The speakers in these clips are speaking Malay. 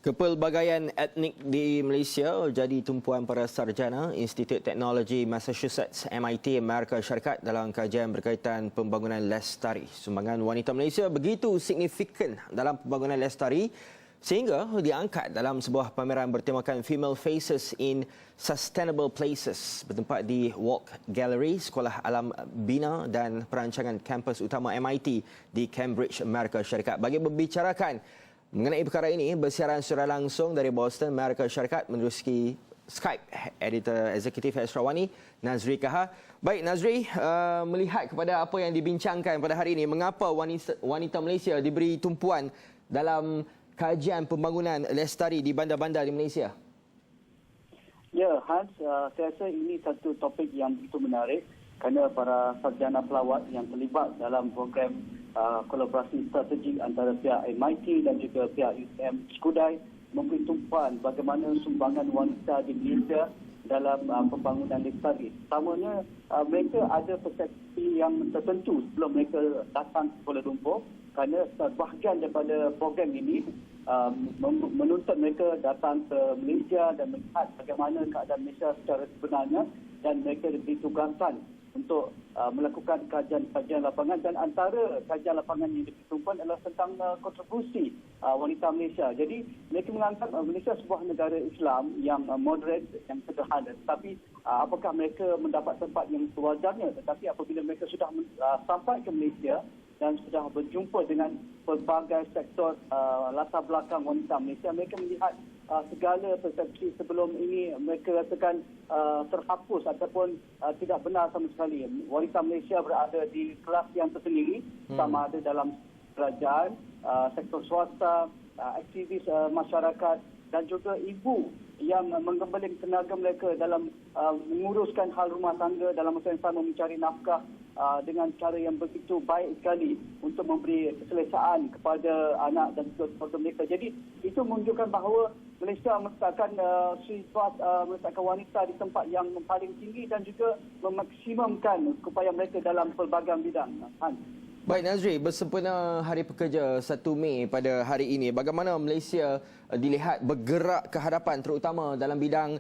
Kepelbagaian etnik di Malaysia jadi tumpuan para sarjana Institut Teknologi Massachusetts MIT Amerika Syarikat dalam kajian berkaitan pembangunan lestari. Sumbangan wanita Malaysia begitu signifikan dalam pembangunan lestari sehingga diangkat dalam sebuah pameran bertemakan Female Faces in Sustainable Places bertempat di Walk Gallery Sekolah Alam Bina dan Perancangan Kampus Utama MIT di Cambridge, Amerika Syarikat. Bagi membicarakan mengenai perkara ini, bersiaran secara langsung dari Boston, Amerika Syarikat meneruski Skype Editor Eksekutif Astrawani, Nazri Kaha. Baik Nazri, melihat kepada apa yang dibincangkan pada hari ini, mengapa wanita Malaysia diberi tumpuan dalam kajian pembangunan lestari di bandar-bandar di Malaysia? Ya, Hans, saya rasa ini satu topik yang begitu menarik kerana para sarjana pelawat yang terlibat dalam program kolaborasi strategik antara pihak MIT dan juga pihak UTM Skudai memberi tumpuan bagaimana sumbangan wanita di Malaysia dalam pembangunan lestari. Pertamanya, mereka ada persepsi yang tertentu sebelum mereka datang ke Kuala Lumpur kerana bahagian daripada program ini menuntut mereka datang ke Malaysia dan melihat bagaimana keadaan Malaysia secara sebenarnya dan mereka ditugaskan untuk melakukan kajian lapangan dan antara kajian lapangan yang ditumpuan adalah tentang kontribusi wanita Malaysia. Jadi mereka menganggap Malaysia sebuah negara Islam yang moderate, yang sederhana. Tetapi apakah mereka mendapat tempat yang sewajarnya? Tetapi apabila mereka sudah sampai ke Malaysia dan sudah berjumpa dengan pelbagai sektor latar belakang wanita Malaysia, mereka melihat segala persepsi sebelum ini mereka rasakan terhapus ataupun tidak benar sama sekali. Wanita Malaysia berada di kelas yang tersendiri, sama ada dalam kerajaan, sektor swasta, aktivis masyarakat dan juga ibu yang menggembeling tenaga mereka dalam menguruskan hal rumah tangga dalam masa yang sama mencari nafkah dengan cara yang begitu baik sekali untuk memberi keselesaan kepada anak dan juga keluarga mereka. Jadi itu menunjukkan bahawa Malaysia meletakkan sifat meletakkan wanita di tempat yang paling tinggi dan juga memaksimumkan upaya mereka dalam pelbagai bidang. Baik Nazri, bersempena Hari Pekerja 1 Mei pada hari ini, bagaimana Malaysia dilihat bergerak ke hadapan terutama dalam bidang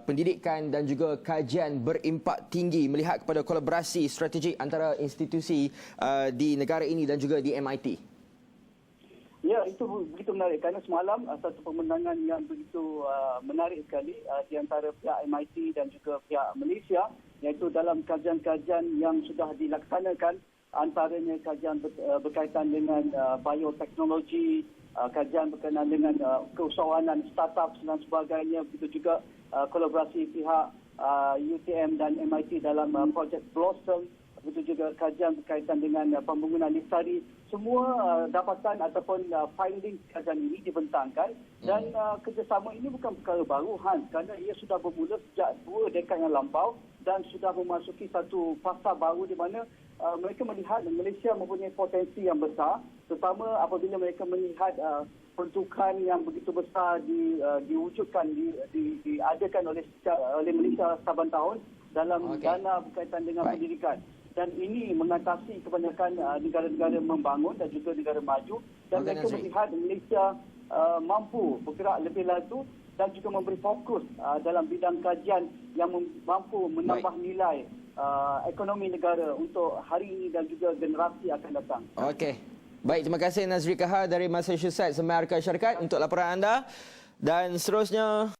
pendidikan dan juga kajian berimpak tinggi melihat kepada kolaborasi strategik antara institusi di negara ini dan juga di MIT? Ya, itu begitu menarik kerana semalam satu pemandangan yang begitu menarik sekali di antara pihak MIT dan juga pihak Malaysia, iaitu dalam kajian-kajian yang sudah dilaksanakan, antaranya kajian berkaitan dengan bioteknologi, kajian berkaitan dengan keusahawanan startup dan sebagainya, begitu juga kolaborasi pihak UTM dan MIT dalam projek Blossom, begitu juga kajian berkaitan dengan pembangunan lestari. Semua dapatan ataupun finding kajian ini dibentangkan dan kerjasama ini bukan perkara baru, Hans, kerana ia sudah bermula sejak 2 dekad yang lampau dan sudah memasuki satu fasa baru di mana mereka melihat Malaysia mempunyai potensi yang besar, terutama apabila mereka melihat peruntukan yang begitu besar diwujudkan, diadakan oleh Malaysia saban tahun dalam dana berkaitan dengan pendidikan. Dan ini mengatasi kebanyakan negara-negara membangun dan juga negara maju. Dan mereka melihat Malaysia mampu bergerak lebih laju dan juga memberi fokus dalam bidang kajian yang mampu menambah nilai ekonomi negara untuk hari ini dan juga generasi akan datang. Okey. Baik, terima kasih Nazri Kaha dari Massachusetts, Amerika Syarikat untuk laporan anda. Dan seterusnya...